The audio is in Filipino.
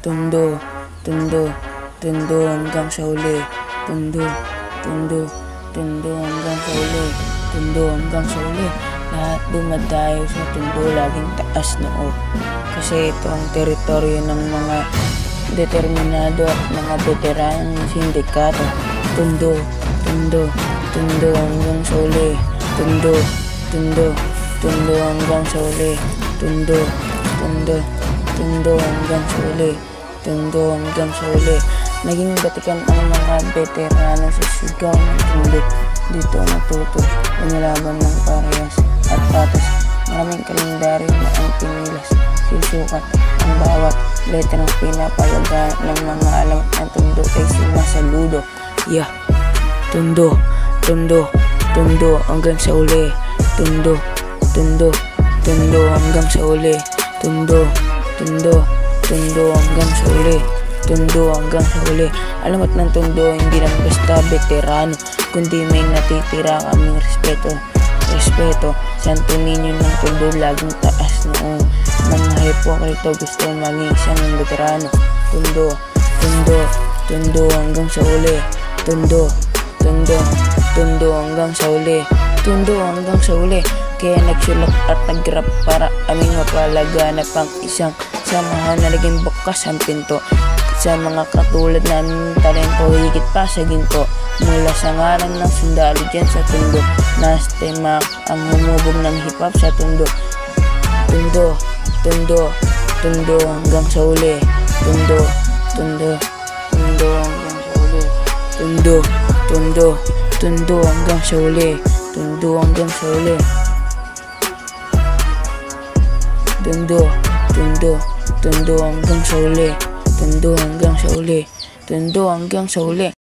Tundo, tundo, tundo hanggang sa uli. Tundo, tundo, tundo hanggang sa uli. Tundo hanggang sa uli. Lahat dumadayo sa tundo, laging taas noo. Kasi ito ang teritoryo ng mga determinado at mga veteranong sindikato. Tundo, tundo, tundo hanggang sa uli. Tundo, tundo, tundo hanggang sa uli. Tundo, tundo, tundo hanggang sa uli. Tundo hanggang sa uli. Naging batikan ang mga veterano sa sigaw ng tundo. Dito natuto lumalaban ng parehas at patas. Maraming kalendaryo na ang pinilas. Sinusukat ang bawat letrang pinapalagaan ng mga alamat ng tundo ay sumasaludo. Yeah. Tundo, tundo, tundo hanggang sa uli. Tundo, tundo, tundo hanggang sa uli. Tundo, tundo, tundo hanggang sa uli. Tundo hanggang sa uli. Alamat ng tundo hindi lang basta veterano, kundi may natitira kaming respeto. Respeto, Santo Niño ng tundo laging taas noong mga hipokrito gusto maging isang veterano. Tundo, tundo, tundo hanggang sa uli. Tundo, tundo, tundo hanggang sa uli. Tundo hanggang sa uli. Kaya nagsulak at nagrap para aming mapalaganap ang isang samahan na naging bukas ang pinto sa mga katulad namin talento, higit pa sa ginto. Mula sa ngalan ng sundalo dyan sa tundo, Nastemak ang humubog ng hip-hop sa tundo. Tundo, tundo, tundo hanggang sa uli. Tundo, tundo, tundo hanggang sa uli. Tundo, tundo, tundo hanggang sa uli. Tundo hanggang sa uli. Tundo, tundo, tundo hanggang sa uli. Tundo hanggang sa uli. Tundo hanggang sa uli.